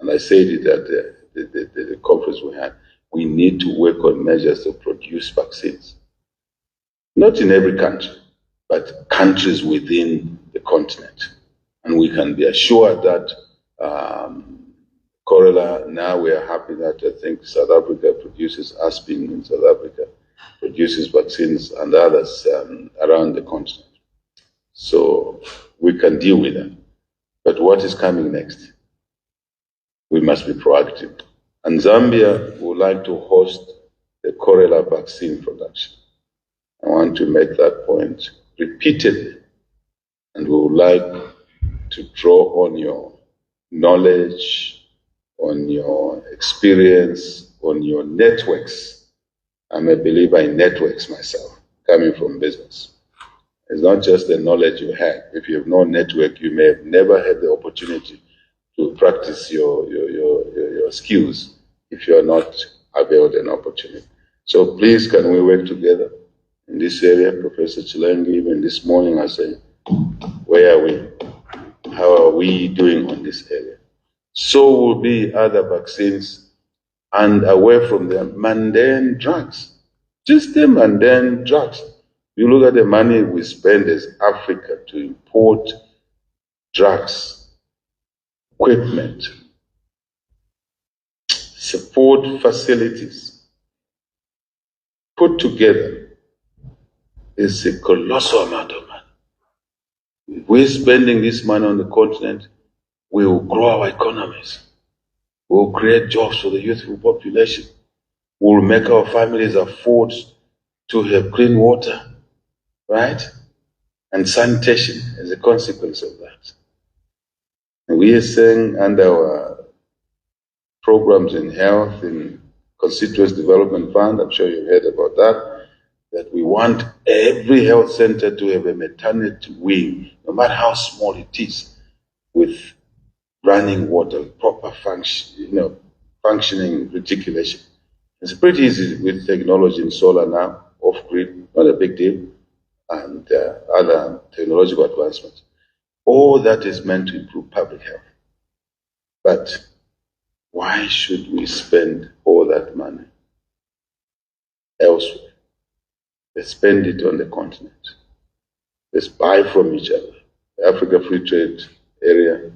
and I said it at the conference we had, we need to work on measures to produce vaccines. Not in every country, but countries within the continent. And we can be assured that cholera, now we are happy that I think South Africa produces aspirin in South Africa, produces vaccines and others around the continent. So we can deal with that. But what is coming next? We must be proactive. And Zambia would like to host the cholera vaccine production. I want to make that point repeatedly. And we would like to draw on your knowledge, on your experience, on your networks. I'm a believer in networks myself, coming from business. It's not just the knowledge you have. If you have no network, you may have never had the opportunity to practice your skills if you are not availed an opportunity. So please, can we work together in this area? Professor Chilengi, even this morning I said, where are we? How are we doing on this area? So will be other vaccines, and away from the mundane drugs. Just the mundane drugs. You look at the money we spend as Africa to import drugs, equipment, support facilities, put together is a colossal amount of money. If we're spending this money on the continent, we will grow our economies. We will create jobs for the youthful population. We will make our families afford to have clean water, right? And sanitation as a consequence of that. And we are saying under our programs in health, in Constituency Development Fund, I'm sure you've heard about that, that we want every health center to have a maternity wing, no matter how small it is, with running water, proper function, functioning reticulation. It's pretty easy with technology in solar now, off-grid, not a big deal, and other technological advancements. All that is meant to improve public health. But why should we spend all that money elsewhere? Let's spend it on the continent. Let's buy from each other. The Africa Free Trade Area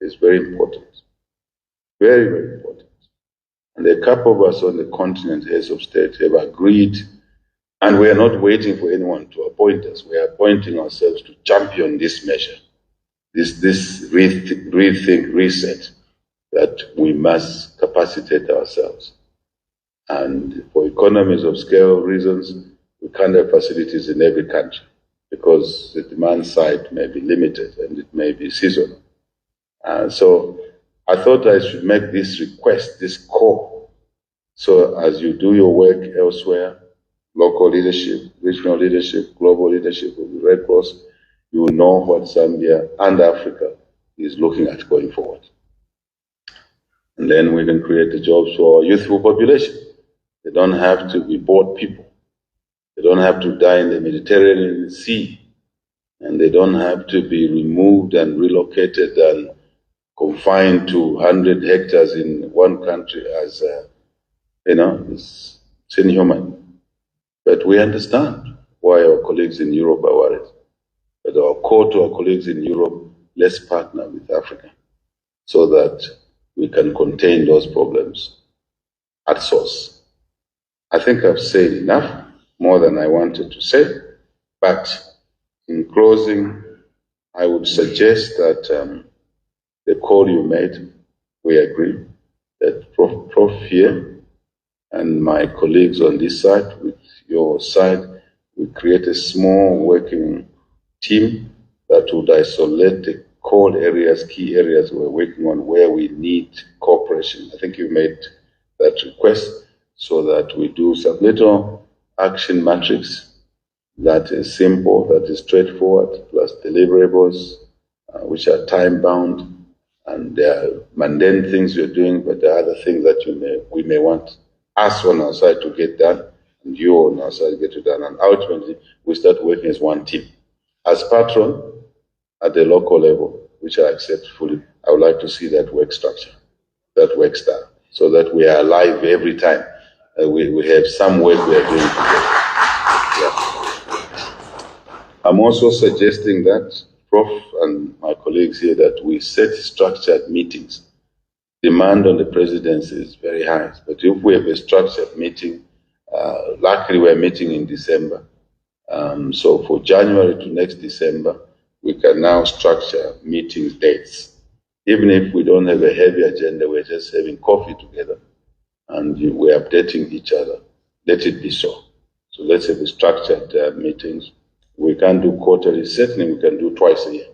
is very important. Very, very important. And a couple of us on the continent, heads of state, have agreed, and we are not waiting for anyone to appoint us. We are appointing ourselves to champion this measure, this rethink, reset, that we must capacitate ourselves. And for economies of scale reasons, we can't have facilities in every country because the demand side may be limited and it may be seasonal. So I thought I should make this request, this call. So as you do your work elsewhere, local leadership, regional leadership, global leadership of the Red Cross, you will know what Zambia and Africa is looking at going forward. And then we can create the jobs for our youthful population. They don't have to be bored people. They don't have to die in the Mediterranean Sea. And they don't have to be removed and relocated and confined to 100 hectares in one country as, it's inhuman. But we understand why our colleagues in Europe are worried. But our call to our colleagues in Europe, let's partner with Africa so that we can contain those problems at source. I think I've said enough, more than I wanted to say, but in closing, I would suggest that the call you made, we agree, that Prof here and my colleagues on this side, with your side, we create a small working team that would isolate the core areas, key areas we're working on where we need cooperation. I think you made that request so that we do some little action matrix that is simple, that is straightforward, plus deliverables, which are time-bound, and there are mundane things you're doing, but there are other things that we may want us on our side to get done, and you on our side to get it done. And ultimately, we start working as one team. As patron, at the local level, which I accept fully, I would like to see that work structure. that work style, so that we are alive every time. We have some work we are doing together. Yeah. I'm also suggesting that, Prof. and my colleagues here, that we set structured meetings. Demand on the presidency is very high, but if we have a structured meeting, luckily we're meeting in December. So for January to next December, we can now structure meeting dates. Even if we don't have a heavy agenda, we're just having coffee together and we're updating each other. Let it be so. So let's have a structured meetings. We can't do quarterly, certainly we can do twice a year.